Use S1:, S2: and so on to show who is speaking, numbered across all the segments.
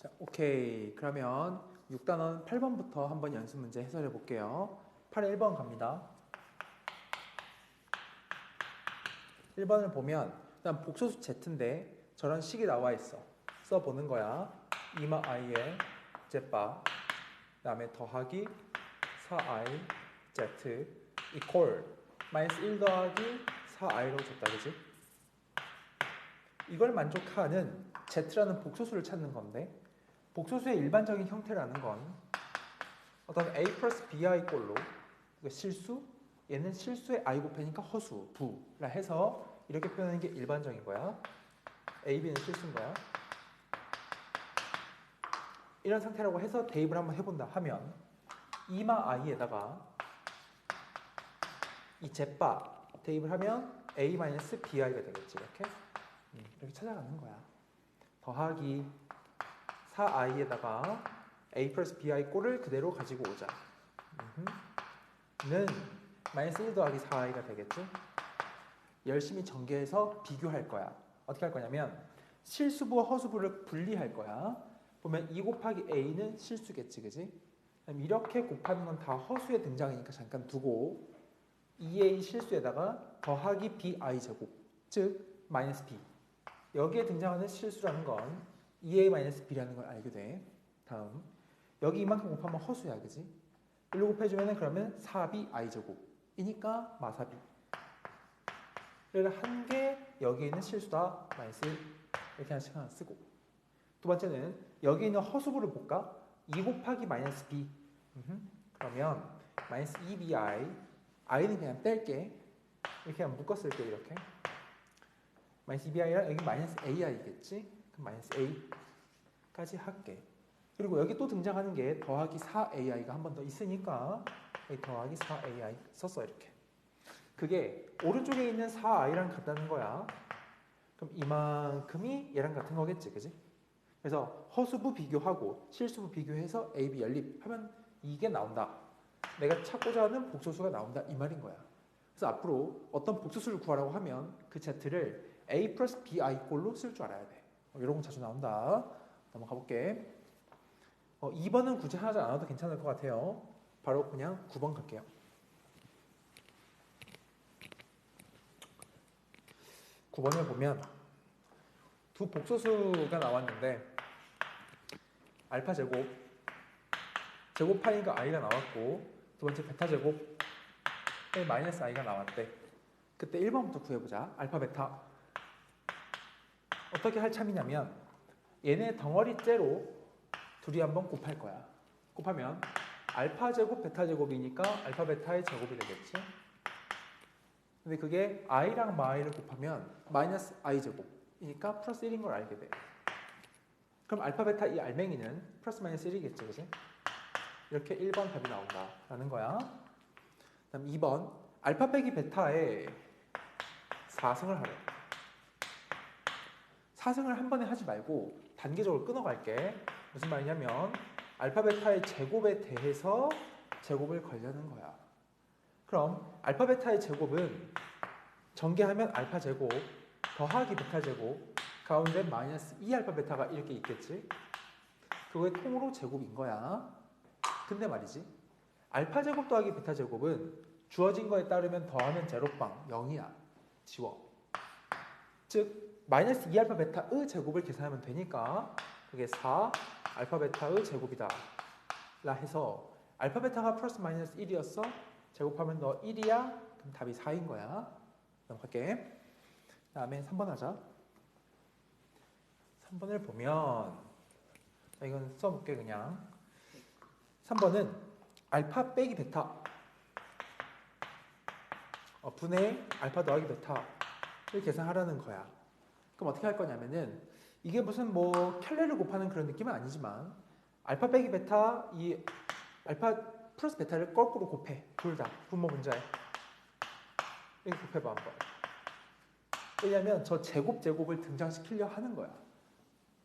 S1: 자, 오케이. 그러면 6단원 8번부터 한번 연습 문제 해설해 볼게요. 8에 1번 갑니다. 1번을 보면 일단 복소수 z인데 저런 식이 나와 있어. 써보는 거야. 이마 i에 z바 그 다음에 더하기 4i z 이퀄 마이너스 1 더하기 4i로 줬다. 그지? 이걸 만족하는 z라는 복소수를 찾는 건데 복소수의 일반적인 형태라는 건 어떤 a 플러스 bi 꼴로 실수, 얘는 실수의 i 곱하니까 허수, 부라 해서 이렇게 표현하는 게 일반적인 거야. a, b는 실수인 거야. 이런 상태라고 해서 대입을 한번 해본다 하면 이마 i에다가 이 z바 대입을 하면 a-bi가 되겠지. 이렇게 찾아가는 거야. 더하기 4i에다가 a 플러스 bi 꼴을 그대로 가지고 오자. 는 마이너스 1 더하기 4i가 되겠지. 열심히 전개해서 비교할 거야. 어떻게 할 거냐면 실수부와 허수부를 분리할 거야. 보면 2 곱하기 a는 실수겠지. 그지? 이렇게 곱하는 건 다 허수의 등장이니까 잠깐 두고 2a 실수에다가 더하기 bi 제곱 즉 마이너스 b 여기에 등장하는 실수라는 건 2a-b라는 걸 알게 돼. 다음 여기 이만큼 곱하면 허수야. 그지? 1로 곱해주면 그러면 4b i제곱이니까 마사비. 그래서 한 개 여기 있는 실수다. 마이너스 1 이렇게 하나씩 하나 쓰고 두 번째는 여기 있는 허수부를 볼까? 2 곱하기 마이너스 b 그러면 마이너스 2bi i는 그냥 뺄게. 이렇게 그냥 묶었을게. 이렇게 마이너스 2bi랑 여기 마이너스 ai겠지? 그럼 마이너스 a까지 할게. 그리고 여기 또 등장하는 게 더하기 4ai가 한 번 더 있으니까 여기 더하기 4ai 썼어. 이렇게 그게 오른쪽에 있는 4i랑 같다는 거야. 그럼 이만큼이 얘랑 같은 거겠지. 그지? 그래서 허수부 비교하고 실수부 비교해서 a, b 연립하면 이게 나온다. 내가 찾고자 하는 복소수가 나온다. 이 말인 거야. 그래서 앞으로 어떤 복소수를 구하라고 하면 그 z를 a 플러스 bi 꼴로 쓸 줄 알아야 돼. 이런 거 자주 나온다. 넘어가 볼게. 2번은 굳이 하지 않아도 괜찮을 것 같아요. 바로 그냥 9번 갈게요. 9번을 보면 두 복소수가 나왔는데 알파 제곱 제곱파이가 i가 나왔고 두 번째 베타 제곱 마이너스 i가 나왔대. 그때 1번부터 구해보자. 알파 베타 어떻게 할 참이냐면 얘네 덩어리째로 둘이 한번 곱할 거야. 곱하면 알파 제곱 베타 제곱이니까 알파 베타의 제곱이 되겠지. 근데 그게 i랑 마이를 곱하면 마이너스 i 제곱이니까 플러스 1인 걸 알게 돼. 그럼 알파 베타 이 알맹이는 플러스 마이너스 1이겠지. 그지? 이렇게 1번 답이 나온다 라는 거야. 그다음 2번 알파 빼기 베타에 4승을 하래. 4승을 한 번에 하지 말고 단계적으로 끊어갈게. 무슨 말이냐면 알파 베타의 제곱에 대해서 제곱을 걸려는 거야. 그럼 알파 베타의 제곱은 전개하면 알파 제곱 더하기 베타 제곱 가운데 마이너스 2 알파 베타가 이렇게 있겠지. 그거의 통으로 제곱인 거야. 근데 말이지 알파 제곱 더하기 베타 제곱은 주어진 거에 따르면 더하면 제로빵 0이야. 지워. 즉 마이너스 2 알파 베타의 제곱을 계산하면 되니까 그게 4 알파 베타의 제곱이다 라 해서 알파 베타가 플러스 마이너스 1이었어. 제곱하면 너 1이야. 그럼 답이 4인 거야. 넘어갈게. 그 다음에 3번 하자. 3번을 보면 이건 써볼게. 그냥 3번은 알파 빼기 베타 분의 알파 더하기 베타를 계산하라는 거야. 그럼 어떻게 할 거냐면은 이게 무슨 뭐 켤레를 곱하는 그런 느낌은 아니지만 알파 빼기 베타 이 알파 플러스 베타를 거꾸로 곱해. 둘 다 분모 분자에 이렇게 곱해봐 한번. 왜냐면 저 제곱을 등장시키려 하는 거야.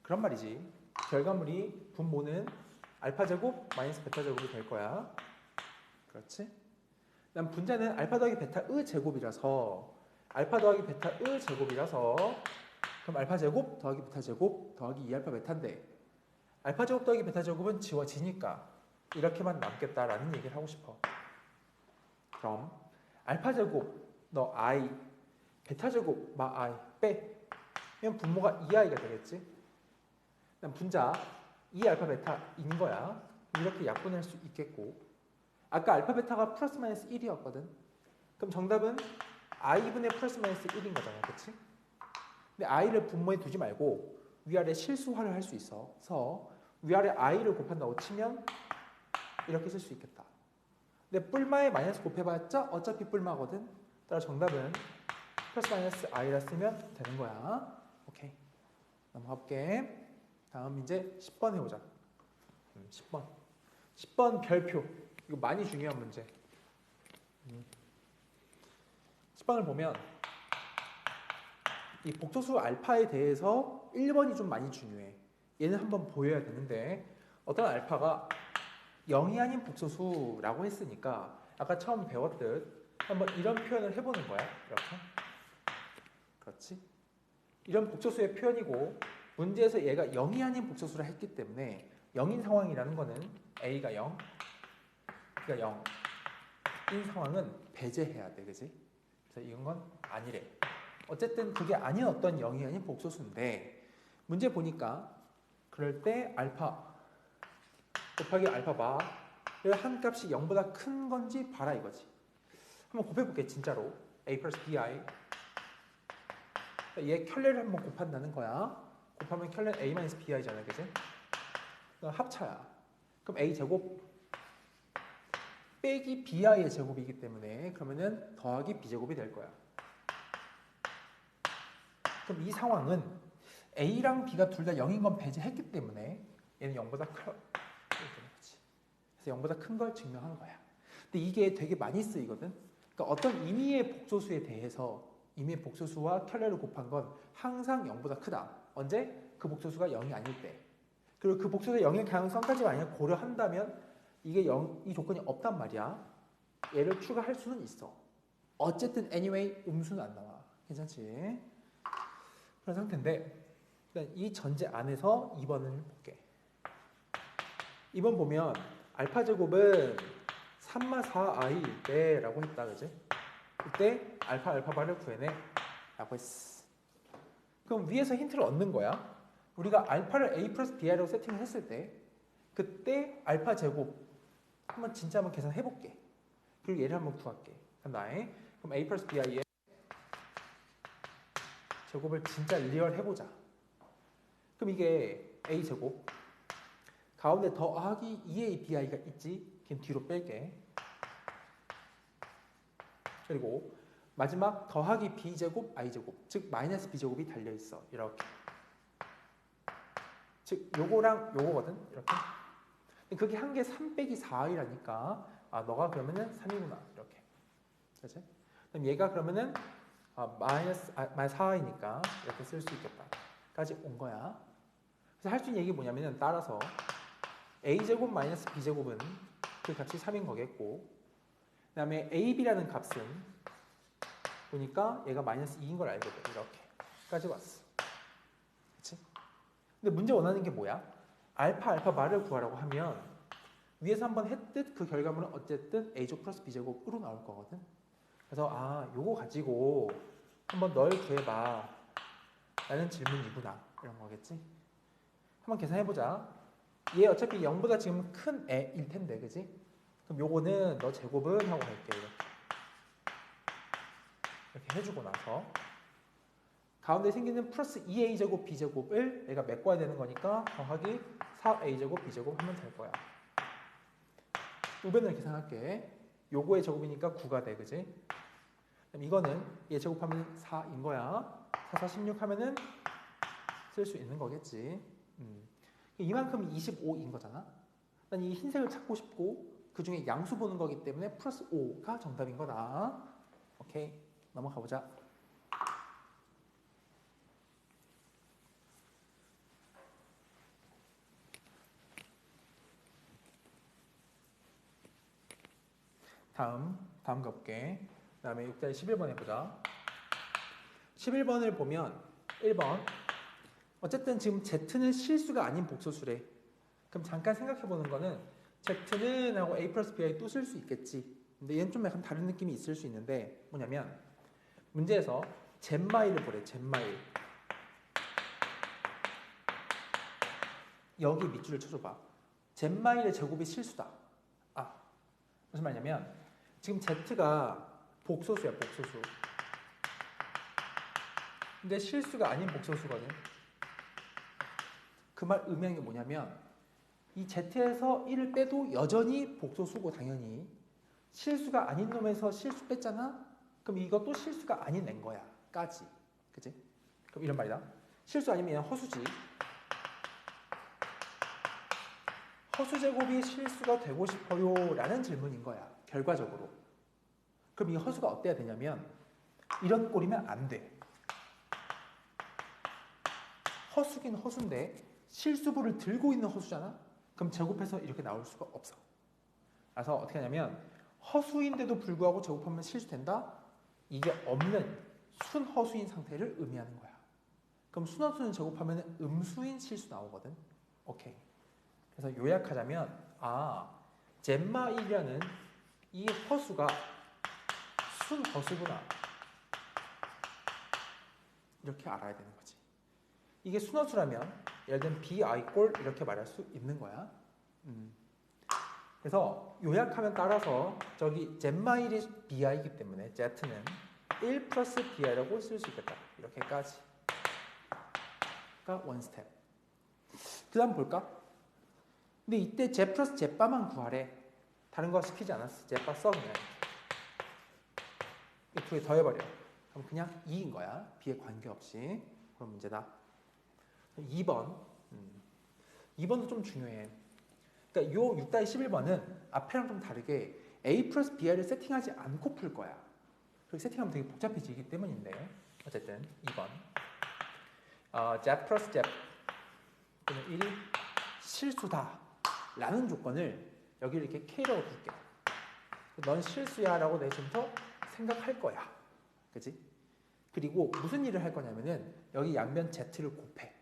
S1: 그런 말이지. 결과물이 분모는 알파 제곱 마이너스 베타 제곱이 될 거야. 그렇지? 그다음 분자는 알파 더하기 베타의 제곱이라서 알파 더하기 베타의 제곱이라서 그럼 알파 제곱 더하기 베타 제곱 더하기 2알파 베타인데 알파 제곱 더하기 베타 제곱은 지워지니까 이렇게만 남겠다라는 얘기를 하고 싶어. 그럼 알파 제곱 너 i, 베타 제곱 마 i 빼면 분모가 2i가 되겠지. 그럼 분자 2알파 베타인 거야. 이렇게 약분할 수 있겠고, 아까 알파 베타가 플러스 마이너스 1이었거든. 그럼 정답은 i분의 플러스 마이너스 1인 거잖아, 그렇지? 근데 i를 분모에 두지 말고 위아래 실수화를 할 수 있어서 위아래 i를 곱한다고 치면 이렇게 쓸 수 있겠다. 근데 뿔마에 마이너스 곱해봤자 어차피 뿔마거든. 따라 정답은 플러스 마이너스 i라 쓰면 되는 거야. 오케이. 넘어가 볼게. 다음 이제 10번 해보자. 10번 별표. 이거 많이 중요한 문제. 10번을 보면 이 복소수 알파에 대해서 1번이 좀 많이 중요해. 얘는 한번 보여야 되는데, 어떤 알파가 0이 아닌 복소수라고 했으니까 아까 처음 배웠듯 한번 이런 표현을 해보는 거야. 이렇게. 그렇지? 이런 복소수의 표현이고, 문제에서 얘가 0이 아닌 복소수라 했기 때문에 0인 상황이라는 거는 a가 0, b가 0인 상황은 배제해야 돼. 그지? 그래서 이건 건 아니래. 어쨌든 그게 아닌 어떤 0이 아닌 복소수인데, 문제 보니까 그럴 때 알파 곱하기 알파 바를 한 값이 0보다 큰 건지 봐라 이거지. 한번 곱해볼게. 진짜로 a 플러스 bi, 얘 켤레를 한번 곱한다는 거야. 곱하면 켤레 a 마이너스 bi잖아, 그지? 합차야. 그럼 a 제곱 빼기 bi의 제곱이기 때문에 그러면은 더하기 b 제곱이 될 거야. 그럼 이 상황은 a랑 b가 둘 다 0인 건 배제했기 때문에 얘는 0보다 커. 그래서 0보다 큰 걸 증명한 거야. 근데 이게 되게 많이 쓰이거든. 그러니까 어떤 임의의 복소수에 대해서 임의의 복소수와 켤레를 곱한 건 항상 0보다 크다. 언제? 그 복소수가 0이 아닐 때. 그리고 그 복소수가 0일 가능성까지 만약 고려한다면 이게 0, 이 조건이 없단 말이야. 얘를 추가할 수는 있어. 어쨌든 anyway 음수는 안 나와. 괜찮지? 그런 상태인데, 일단 이 전제 안에서 2번을 볼게. 2번 보면 알파 제곱은 3마 4i일 때라고 했다, 그지? 그때 알파 바를 구해내 라고 했어. 그럼 위에서 힌트를 얻는 거야. 우리가 알파를 a 플러스 bi라고 세팅을 했을 때 그때 알파 제곱 한번 계산해 볼게. 그리고 얘를 한번 구할게. 그럼 a 플러스 bi의 제곱을 진짜 리얼 해보자. 그럼 이게 a 제곱 가운데 더하기 2a bi가 있지. 걔는 뒤로 뺄게. 그리고 마지막 더하기 b제곱 i제곱, 즉 마이너스 b제곱이 달려있어. 이렇게. 즉 요거랑 요거거든. 이렇게. 그게 한 개 3 빼기 4i라니까 아 너가 그러면은 3이구나. 이렇게. 그렇지? 그럼 얘가 그러면은 마이너스 4i니까 이렇게 쓸 수 있겠다. 까지 온 거야. 그래서 할 수 있는 얘기 뭐냐면은 따라서 a제곱 마이너스 b제곱은 그 값이 3인 거겠고, 그 다음에 ab라는 값은 보니까 얘가 마이너스 2인 걸 알게 돼. 이렇게까지 왔어. 그치? 근데 문제 원하는 게 뭐야? 알파 바를 구하라고 하면 위에서 한번 했듯 그 결과물은 어쨌든 a제곱 플러스 b제곱으로 나올 거거든. 그래서 요거 가지고 한번 널 구해봐 라는 질문이구나. 이런 거겠지? 한번 계산해보자. 얘 어차피 0보다 지금 큰 애일 텐데, 그지? 그럼 요거는 너 제곱은 하고 갈게. 이렇게 해주고 나서 가운데 생기는 플러스 2a제곱 b제곱을 얘가 메꿔야 되는 거니까 더하기 4a제곱 b제곱 하면 될 거야. 우변을 계산할게. 요거의 제곱이니까 9가 돼, 그지? 그럼 이거는 얘 제곱하면 4인 거야. 4, 4, 16 하면은 쓸 수 있는 거겠지. 이만큼 25인 거잖아. 난 이 흰색을 찾고 싶고 그 중에 양수 보는 거기 때문에 플러스 5가 정답인 거다. 오케이, 넘어가 보자. 다음 가볼게. 그 다음에 6대 11번 해보자. 11번을 보면 1번 어쨌든 지금 Z는 실수가 아닌 복소수래. 그럼 잠깐 생각해 보는 거는 Z는 하고 A 플러스 BI 또 쓸 수 있겠지. 근데 얘는 좀 약간 다른 느낌이 있을 수 있는데 뭐냐면 문제에서 젠마일을 보래. 젠마일. 여기 밑줄을 쳐줘봐. 젠마일의 제곱이 실수다. 아, 무슨 말이냐면 지금 Z가 복소수야. 복소수. 근데 실수가 아닌 복소수거든. 그 말 의미하는 게 뭐냐면 이 Z에서 1을 빼도 여전히 복소수고 당연히 실수가 아닌 놈에서 실수 뺐잖아? 그럼 이것도 실수가 아닌 낸 거야. 까지. 그치? 그럼 이런 말이다. 실수 아니면 허수지. 허수제곱이 실수가 되고 싶어요? 라는 질문인 거야. 결과적으로. 그럼 이 허수가 어때야 되냐면 이런 꼴이면 안 돼. 허수긴 허수인데 실수부를 들고 있는 허수잖아? 그럼 제곱해서 이렇게 나올 수가 없어. 그래서 어떻게 하냐면 허수인데도 불구하고 제곱하면 실수된다? 이게 없는 순허수인 상태를 의미하는 거야. 그럼 순허수는 제곱하면 음수인 실수 나오거든. 오케이. 그래서 요약하자면 젠마 1이라는 이 허수가 순허수구나. 이렇게 알아야 되는 거지. 이게 순허수라면 예를 들면 bi 꼴 이렇게 말할 수 있는 거야. 그래서 요약하면 따라서 저기 젠마일이 bi이기 때문에 z는 1 플러스 bi라고 쓸 수 있겠다. 이렇게까지가 원 스텝. 그 다음 볼까? 근데 이때 z 플러스 z바만 구하래. 다른 거 시키지 않았어. z바 써 그냥. 이 두 개 더해버려. 그럼 그냥 2인 거야. b에 관계없이. 그런 문제다. 2번. 2번도 좀 중요해. 그러니까 요 6-11번은 앞에랑 좀 다르게 A 플러스 BI를 세팅하지 않고 풀 거야. 그렇게 세팅하면 되게 복잡해지기 때문인데 어쨌든 2번 Z 플러스 Z 또는 1이 실수다 라는 조건을 여기 이렇게 K라고 둘게. 넌 실수야 라고 내지부터 생각할 거야. 그치? 그리고 무슨 일을 할 거냐면은 여기 양변 Z를 곱해.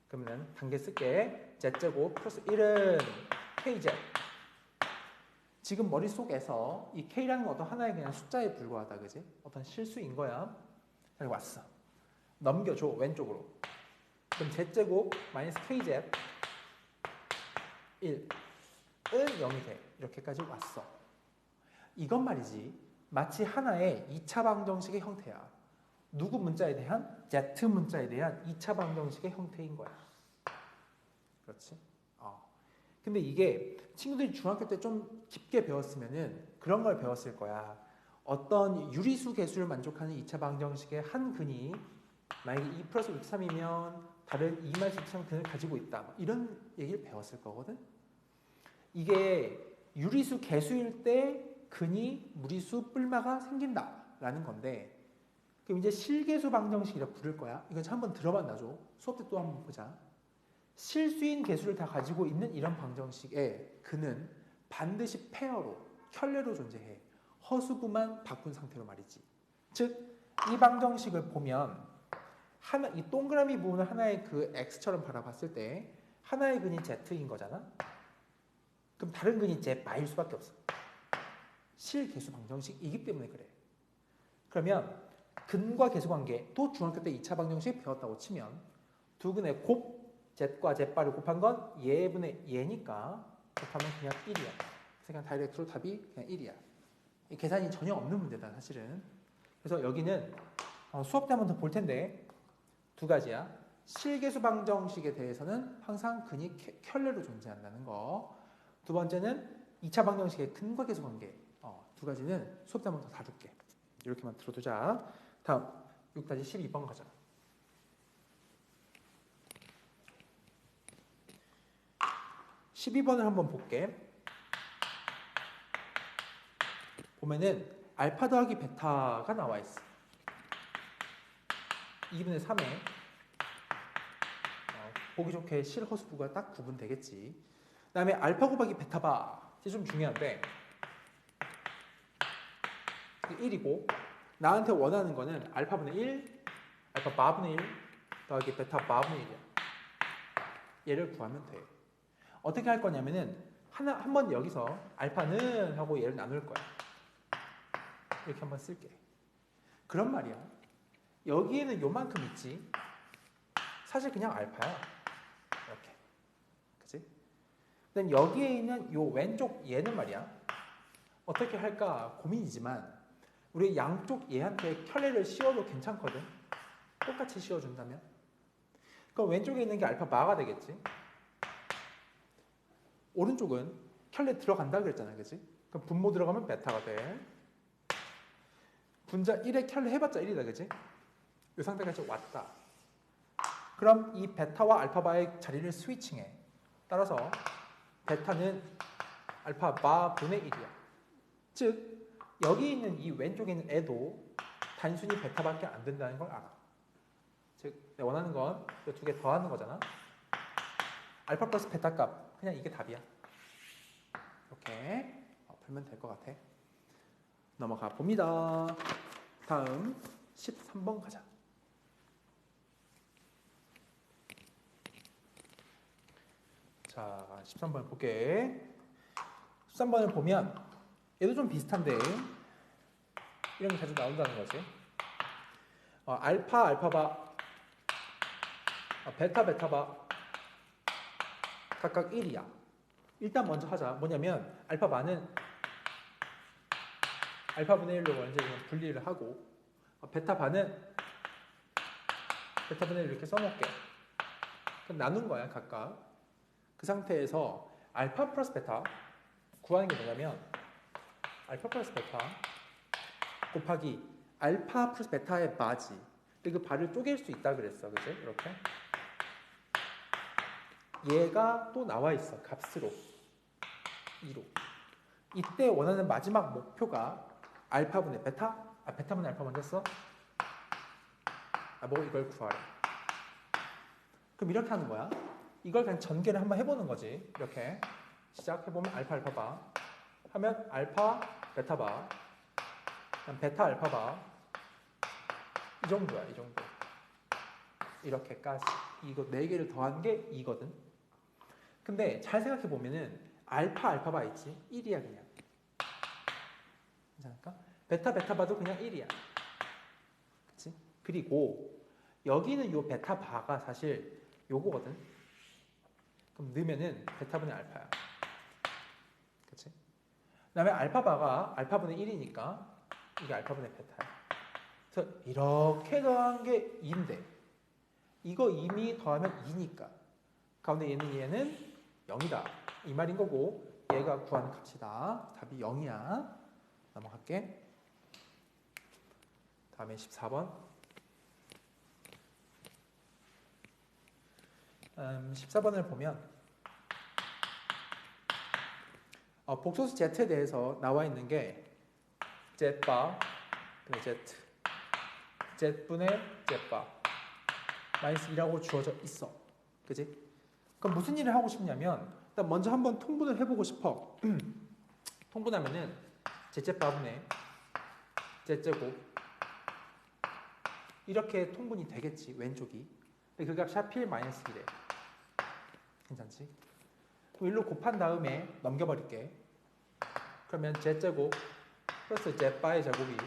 S1: 그러면 단계 쓸게. Z제곱 플러스 1은 KZ. 지금 머릿속에서 이 K라는 건 어떤 하나의 그냥 숫자에 불과하다. 그지? 어떤 실수인 거야. 여기 왔어. 넘겨줘. 왼쪽으로. 그럼 Z제곱 마이너스 KZ 1은 0이 돼. 이렇게까지 왔어. 이건 말이지. 마치 하나의 2차 방정식의 형태야. 누구 문자에 대한? Z 문자에 대한 2차 방정식의 형태인 거야. 그렇지? 근데 이게 친구들이 중학교 때 좀 깊게 배웠으면은 그런 걸 배웠을 거야. 어떤 유리수 개수를 만족하는 2차 방정식의 한 근이 만약에 2 플러스 3이면 다른 2 마이너스 3 근을 가지고 있다. 이런 얘기를 배웠을 거거든. 이게 유리수 개수일 때 근이 무리수 뿔마가 생긴다라는 건데 그럼 이제 실계수 방정식이라 부를 거야. 이거 한번 들어봤나죠? 수업 때 또 한번 보자. 실수인 개수를 다 가지고 있는 이런 방정식의 근은 반드시 페어로, 켤레로 존재해. 허수부만 바꾼 상태로 말이지. 즉, 이 방정식을 보면 이 동그라미 부분을 하나의 그 x처럼 바라봤을 때 하나의 근이 z인 거잖아. 그럼 다른 근이 z일 수밖에 없어. 실계수 방정식이기 때문에 그래. 그러면 근과 계수 관계, 또 중학교 때 2차 방정식 배웠다고 치면 두 근의 곱 z과 z바를 곱한 건 얘분의 얘니까 곱하면 그냥 1이야. 그래서 그냥 다이렉트로 답이 그냥 1이야. 이 계산이 전혀 없는 문제다 사실은. 그래서 여기는 수업 때 한 번 더 볼 텐데 두 가지야. 실계수 방정식에 대해서는 항상 근이 켤레로 존재한다는 거. 두 번째는 2차 방정식의 근과 계수 관계. 두 가지는 수업 때 한 번 더 다룰게. 이렇게만 들어두자. 다음 6-12번 가자. (12번을) 한번 볼게. 보면은 알파 더하기 베타가 나와 있어. 2분의 3에 보기 좋게 실허수부가 딱 구분되겠지. 그 다음에 알파 곱하기 베타바. 이게 좀 중요한데 1이고 나한테 원하는 거는 알파분의 1, 알파 바분의 1 더하기 베타 바분의 1이야. 얘를 구하면 돼. 어떻게 할 거냐면은 한 번 여기서 알파는 하고 얘를 나눌 거야. 이렇게 한번 쓸게. 그런 말이야. 여기에는 요만큼 있지. 사실 그냥 알파야. 이렇게. 그치? 그다음 여기에 있는 요 왼쪽 얘는 말이야. 어떻게 할까 고민이지만 우리 양쪽 얘한테 켤레를 씌워도 괜찮거든. 똑같이 씌워준다면. 그럼 왼쪽에 있는 게 알파 바가 되겠지. 오른쪽은 켤레 들어간다 그랬잖아. 그치? 그럼 분모 들어가면 베타가 돼. 분자 1에 켤레 해봤자 1이다. 그치? 이 상태까지 왔다. 그럼 이 베타와 알파바의 자리를 스위칭해. 따라서 베타는 알파바 분의 1이야. 즉 여기 있는 이 왼쪽에 있는 애도 단순히 베타밖에 안 된다는 걸 알아. 즉 내가 원하는 건 이 두 개 더하는 거잖아. 알파 플러스 베타 값 그냥 이게 답이야. 이렇게 풀면 될 것 같아. 넘어가 봅니다. 다음 13번 가자. 자, 13번 볼게. 13번을 보면 얘도 좀 비슷한데 이런 게 자주 나온다는 거지. 알파, 알파바, 베타, 베타바 각각 1이야. 일단 먼저 하자. 뭐냐면 알파바는 알파분의 1로 먼저 그냥 분리를 하고 베타바는 베타분의 1 이렇게 써놓을게. 그럼 나눈 거야 각각. 그 상태에서 알파 플러스 베타 구하는 게 뭐냐면 알파 플러스 베타 곱하기 알파 플러스 베타의 바지. 그 바를 쪼갤 수 있다 그랬어. 그치? 이렇게. 얘가 또 나와 있어. 값으로. 2로. 이때 원하는 마지막 목표가 알파분의 베타? 베타분의 알파 먼저 써? 뭐 이걸 구하래. 그럼 이렇게 하는 거야. 이걸 그냥 전개를 한번 해보는 거지. 이렇게 시작해보면 알파 알파바 하면 알파 베타바 베타 알파바 이 정도야. 이 정도. 이렇게까지. 이거 4개를 더한 게 2거든. 근데 잘 생각해보면은 알파 알파바 있지? 1이야 그냥. 괜찮을까? 베타 베타바도 그냥 1이야. 그치? 그리고 여기는 요 베타바가 사실 요거거든. 그럼 넣으면은 베타분의 알파야. 그치? 그 다음에 알파바가 알파분의 1이니까 이게 알파분의 베타야. 그래서 이렇게 더한 게 2인데 이거 이미 더하면 2니까 가운데 얘는 0이다. 이 말인 거고 얘가 구하는 값이다. 답이 0이야. 넘어갈게. 다음에 14번. 14번을 보면 복소수 Z에 대해서 나와 있는 게 Z바 Z Z분의 Z바 마이너스 2라고 주어져 있어. 그지? 그럼 무슨 일을 하고 싶냐면 일단 먼저 한번 통분을 해보고 싶어. 통분하면은 Z바분의 Z제곱 이렇게 통분이 되겠지. 왼쪽이. 근데 그 값이 하필 마이너스 1에. 괜찮지? 그럼 1로 곱한 다음에 넘겨버릴게. 그러면 Z제곱 플러스 Z바의 제곱이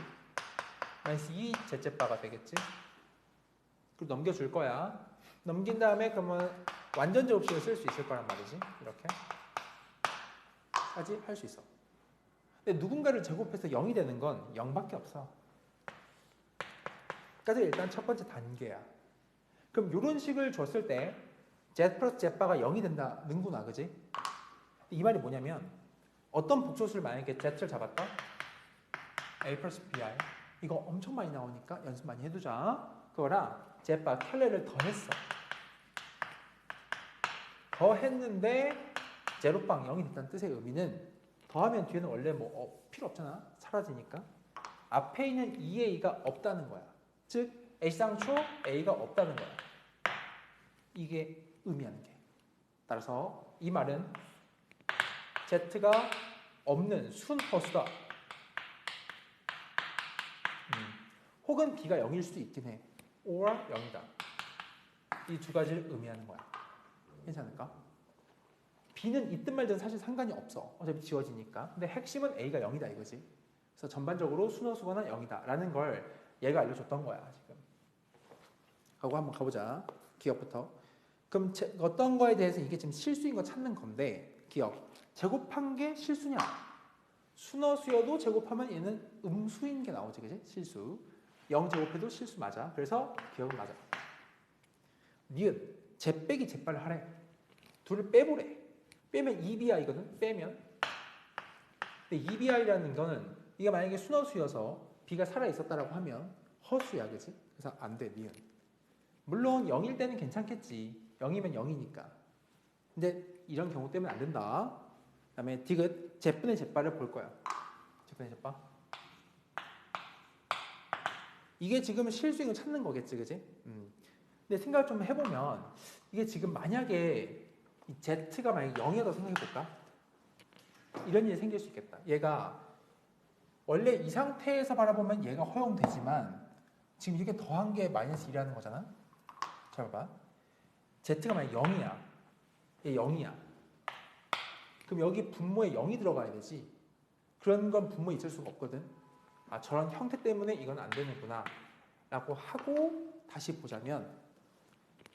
S1: 마이너스 2Z바가 되겠지? 그리고 넘겨줄 거야. 넘긴 다음에 그러면 완전 제곱식을 쓸 수 있을 거란 말이지. 이렇게 까지 할 수 있어. 근데 누군가를 제곱해서 0이 되는 건 0밖에 없어. 까지 일단 첫 번째 단계야. 그럼 이런 식을 줬을 때 Z 플러스 Z바가 0이 된다는구나. 그지? 이 말이 뭐냐면 어떤 복소수를 만약에 Z를 잡았다. A 플러스 BI 이거 엄청 많이 나오니까 연습 많이 해두자. 그거랑 Z바 켤레를 더했어. 더했는데 제로빵 0이 됐다는 뜻의 의미는 더하면 뒤에는 원래 뭐 필요 없잖아. 사라지니까. 앞에 있는 2A가 없다는 거야. 즉 A상초 A가 없다는 거야. 이게 의미하는 게. 따라서 이 말은 Z가 없는 순허수다. 혹은 B가 0일 수도 있긴 해. or 0이다. 이 두 가지를 의미하는 거야. 괜찮을까? B는 있든 말든 사실 상관이 없어. 어차피 지워지니까. 근데 핵심은 A가 0이다 이거지. 그래서 전반적으로 순허수거는 0이다 라는 걸 얘가 알려줬던 거야 지금. 하고 한번 가보자. 기억부터. 그럼 어떤 거에 대해서 이게 지금 실수인 거 찾는 건데 기억. 제곱한 게 실수냐? 순허수여도 제곱하면 얘는 음수인 게 나오지, 그지? 실수. 0 제곱해도 실수 맞아. 그래서 기억은 맞아. 니은 제 빼기 제빨을 하래. 둘을 빼보래. 빼면 2bi거든. 빼면. 근데 2bi라는 거는 이게 만약에 순허수여서 b가 살아 있었다라고 하면 허수야, 그지? 그래서 안 돼, 니은. 물론 0일 때는 괜찮겠지. 0이면 0이니까. 근데 이런 경우 때문에 안 된다. 그다음에 디귿 제분의 제빨을 볼 거야. 제분의 제빨. 이게 지금 실수인 걸 찾는 거겠지, 그지? 근데 생각을 좀 해보면 이게 지금 만약에 이 z가 만약에 0이라고 생각해볼까? 이런 일이 생길 수 있겠다. 얘가 원래 이 상태에서 바라보면 얘가 허용되지만 지금 이렇게 더한 게 마이너스 1이라는 거잖아. 잘 봐봐. z가 만약에 0이야. 얘 0이야. 그럼 여기 분모에 0이 들어가야 되지. 그런 건 분모에 있을 수가 없거든. 아, 저런 형태 때문에 이건 안 되는구나 라고 하고 다시 보자면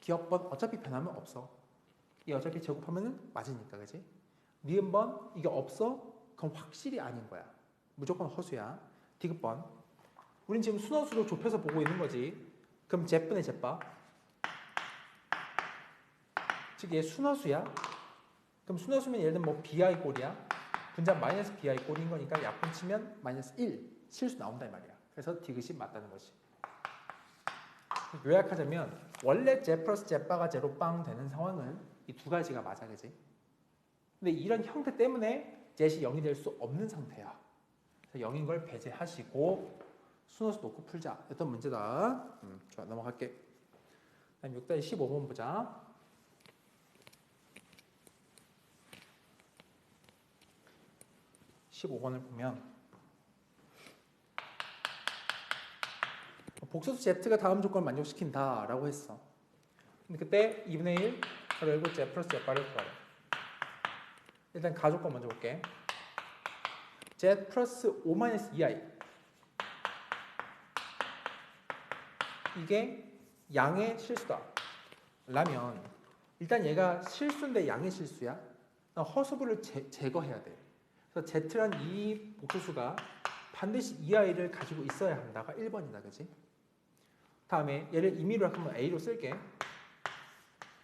S1: 기억번 어차피 변하면 없어. 이 어차피 제곱하면 맞으니까, 그지? 니은번 이게 없어? 그럼 확실히 아닌 거야. 무조건 허수야. 디귿번 우린 지금 순허수로 좁혀서 보고 있는 거지. 그럼 제분의 제빠 즉 얘 순허수야. 그럼 순허수면 예를 들면 뭐 bi 꼴이야. 분자 마이너스 bi 꼴인 거니까 약분 치면 마이너스 1 실수 나온다 이 말이야. 그래서 디귿이 맞다는 거지. 요약하자면 원래 제 플러스 제빠가 제로 빵 되는 상황은 이 두 가지가 맞아, 그지? 근데 이런 형태 때문에 zet이 0이 될 수 없는 상태야. 그래서 0인 걸 배제하시고 순허수 놓고 풀자. 어떤 문제다. 좋아, 넘어갈게. 다음 6-15번 보자. 15번을 보면 복소수 z가 다음 조건을 만족시킨다 라고 했어. 근데 그때 2분의 1 그리고 z 플러스 z바를 구하래. 일단 가조건 먼저 볼게. z 플러스 5-2i 이게 양의 실수다 라면 일단 얘가 실수인데 양의 실수야. 허수부를 제거해야 돼. 그래서 z란 이 복소수가 반드시 이i를 가지고 있어야 한다가 1번이다, 그지? 다음에 얘를 임의로 하면 a로 쓸게.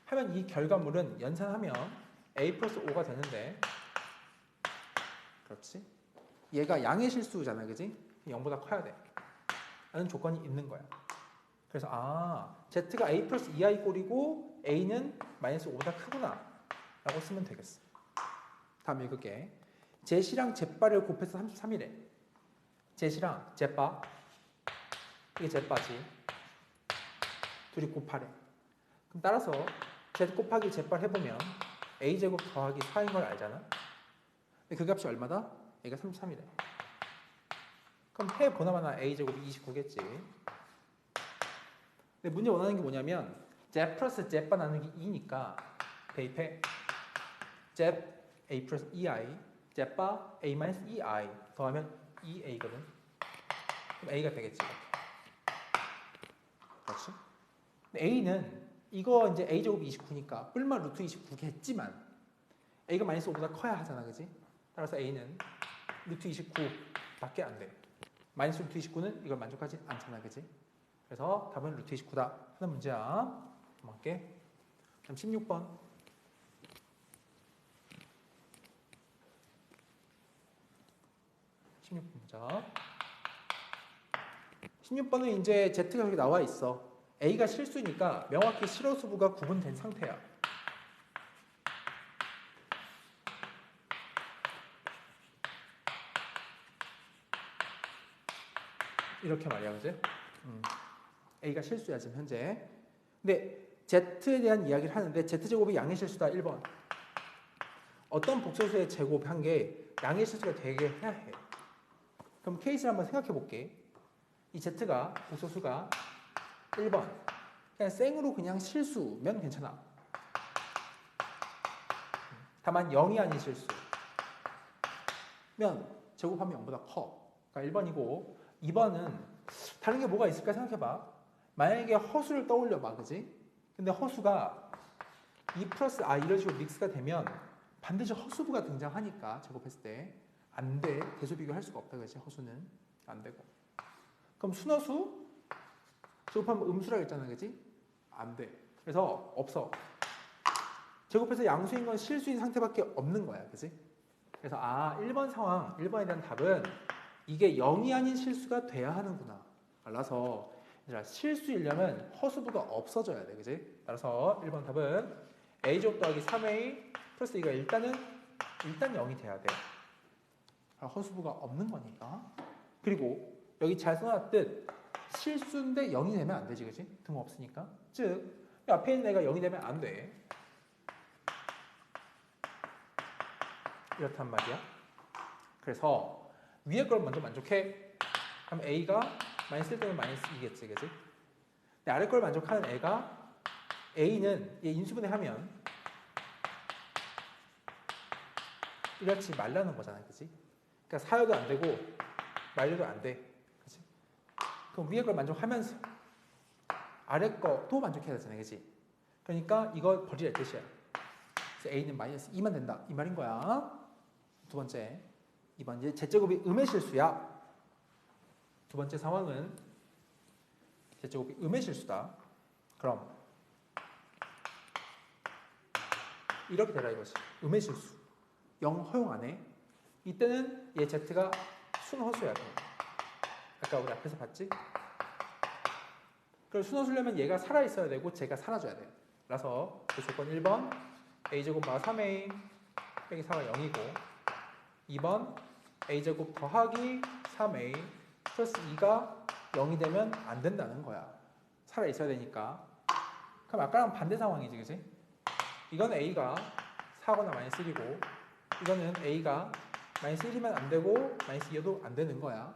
S1: 하면 이 결과물은 연산하면 a 플러스 5가 되는데 그렇지? 얘가 양의 실수잖아, 그지? 0보다 커야 돼 라는 조건이 있는 거야. 그래서 z가 a 플러스 2i 꼴이고 a는 마이너스 5보다 크구나 라고 쓰면 되겠어. 다음 읽을게. zet이랑 zet바를 곱해서 33이래. zet이랑 zet바 이게 zet바지. 둘이 곱하래. 그럼 따라서 z 곱하기 zet바 해보면 a제곱 더하기 4인 걸 알잖아. 근데 그 값이 얼마다? 얘가 33이래. 그럼 해보나마나 a제곱이 29겠지. 근데 문제 원하는 게 뭐냐면 z 플러스 z바 나누기 2니까 대입해. z a 플러스 2i z바 a 마이너스 2i 더하면 2a거든. 그럼 a가 되겠지. 그렇지? a는 이거 이제 a제곱이 29니까 뿔만 루트 29겠지만 a가 마이너스 5보다 커야 하잖아, 그지? 따라서 a는 루트 29밖에 안 돼. 마이너스 루트 29는 이걸 만족하지 않잖아, 그지? 그래서 답은 루트 29다 하는 문제야. 넘어갈게. 다음 16번. 16번 보자. 16번은 이제 z가 여기 나와 있어. a가 실수니까 명확히 실어수부가 구분된 상태야. 이렇게 말이야, 그지? a가 실수야 지금 현재. 근데 z에 대한 이야기를 하는데 z제곱이 양의 실수다 1번. 어떤 복소수의 제곱한 게 양의 실수가 되게 해야 해. 그럼 케이스를 한번 생각해 볼게. 이 z가 복소수가 1번 그냥 생으로 그냥 실수면 괜찮아. 다만 0이 아닌 실수면 제곱하면 0보다 커. 그러니까 1번이고 2번은 다른 게 뭐가 있을까 생각해봐. 만약에 허수를 떠올려봐. 그지? 근데 허수가 2 플러스 I 이런 식으로 믹스가 되면 반드시 허수부가 등장하니까 제곱했을 때 안 돼. 대수 비교할 수가 없다. 그지? 허수는 안 되고. 그럼 순허수 제곱하면 음수라고 했잖아. 그지? 안 돼. 그래서 없어. 제곱해서 양수인 건 실수인 상태밖에 없는 거야. 그지? 그래서 1번 상황, 1번에 대한 답은 이게 0이 아닌 실수가 돼야 하는구나. 따라서 실수이려면 허수부가 없어져야 돼. 그지? 따라서 1번 답은 A제곱 더하기 3A 플러스 이거 일단 0이 돼야 돼. 허수부가 없는 거니까. 그리고 여기 잘 써놨듯 실수인데 0이 되면 안 되지. 그지? 등 없으니까. 즉 앞에 있는 애가 0이 되면 안 돼. 이렇단 말이야. 그래서 위에 걸 먼저 만족해. 그럼 A가 마이너스 1 때문에 마이너스 2겠지. 그지? 근데 아래 걸 만족하는 애가 A는 얘 인수분해 하면 이렇지 말라는 거잖아. 그지? 그러니까 사여도 안 되고 말려도 안 돼. 그지? 그럼 위에 걸 만족하면서 아래 거도 만족해야 되잖아. 그지? 그러니까 이거 버리라 뜻이야. 그래서 A는 마이너스 2만 된다. 이 말인 거야. 두 번째. 이번 이제 Z제곱이 음의 실수야. 두 번째 상황은 Z제곱이 음의 실수다. 그럼 이렇게 되라 이거지. 음의 실수. 0 허용 안 해. 이때는 얘 Z가 순허수야. 아까 우리 앞에서 봤지? 그래서 순허수려면 얘가 살아있어야 되고 쟤가 사라져야 돼. 그래서 그 조건 1번 A제곱 마 3A 빼기 4가 0이고 2번 A제곱 더하기 3A 플러스 2가 0이 되면 안 된다는 거야. 살아있어야 되니까. 그럼 아까랑 반대 상황이지. 그치? 이건 A가 4거나 마이너스 1이고 이거는 A가 마이너스 1이면 안 되고 마이너스 2여도 안 되는 거야.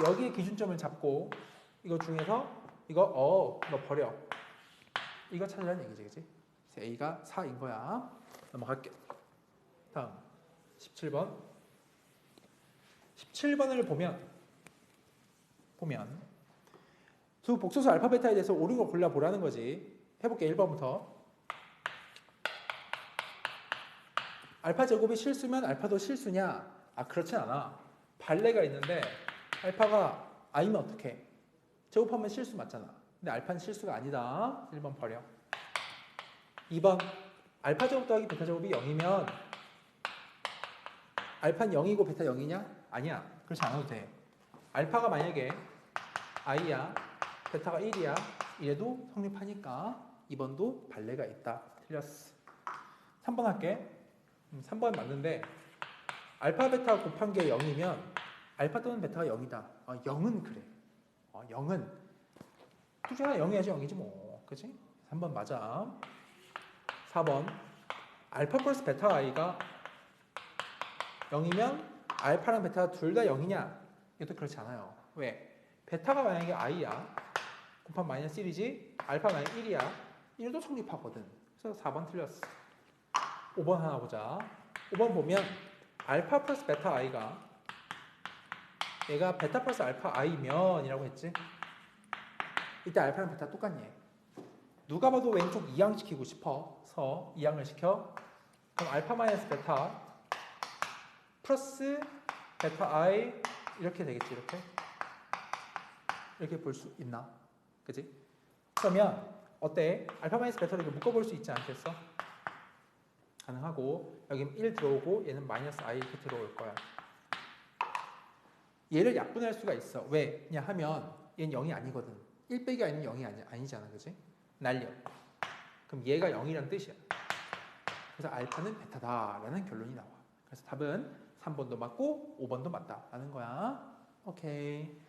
S1: 여기에 기준점을 잡고 이거 중에서 이거 버려. 이거 찾으라는 얘기지. 그치? 그래서 A가 4인 거야. 넘어갈게. 다음 17번. 17번을 보면 두 복소수 알파 베타에 대해서 옳은 거 골라보라는 거지. 해볼게. 1번부터. 알파 제곱이 실수면 알파도 실수냐? 그렇진 않아. 발레가 있는데 알파가 I면 어떡해? 제곱하면 실수 맞잖아. 근데 알파는 실수가 아니다. 1번 버려. 2번 알파 제곱 더하기 베타 제곱이 0이면 알파는 0이고 베타 0이냐? 아니야. 그렇지 않아도 돼. 알파가 만약에 I야, 베타가 1이야. 이래도 성립하니까 2번도 발레가 있다. 틀렸어. 3번 할게. 3번 맞는데 알파 베타 곱한 게 0이면 알파 또는 베타가 0이다. 0은 그래. 0은 둘 중에 하나 0이야지 0이지 뭐. 그치? 3번 맞아. 4번 알파 플러스 베타 I가 0이면 알파랑 베타가 둘 다 0이냐? 이것도 그렇지 않아요. 왜? 베타가 만약에 I야. 곱하면 마이너스 1이지? 알파 만약에 1이야. 1도 성립하거든. 그래서 4번 틀렸어. 5번 하나 보자. 5번 보면 알파 플러스 베타 I가 얘가 베타 플러스 알파 I면 이라고 했지? 이때 알파랑 베타 똑같니? 누가 봐도 왼쪽 이항시키고 싶어서 이항을 시켜. 그럼 알파 마이너스 베타 플러스 베타 I 이렇게 되겠지. 이렇게 볼 수 있나? 그지? 그러면 어때? 알파 마이너스 베타를 묶어볼 수 있지 않겠어? 가능하고 여기 1 들어오고 얘는 마이너스 I 이렇게 들어올 거야. 얘를 약분할 수가 있어. 왜? 냐 하면 얘는 0이 아니거든. 1 빼기 아니면 0이 아니잖아. 그지? 날려. 그럼 얘가 0이란 뜻이야. 그래서 알파는 베타다라는 결론이 나와. 그래서 답은 3번도 맞고 5번도 맞다라는 거야. 오케이.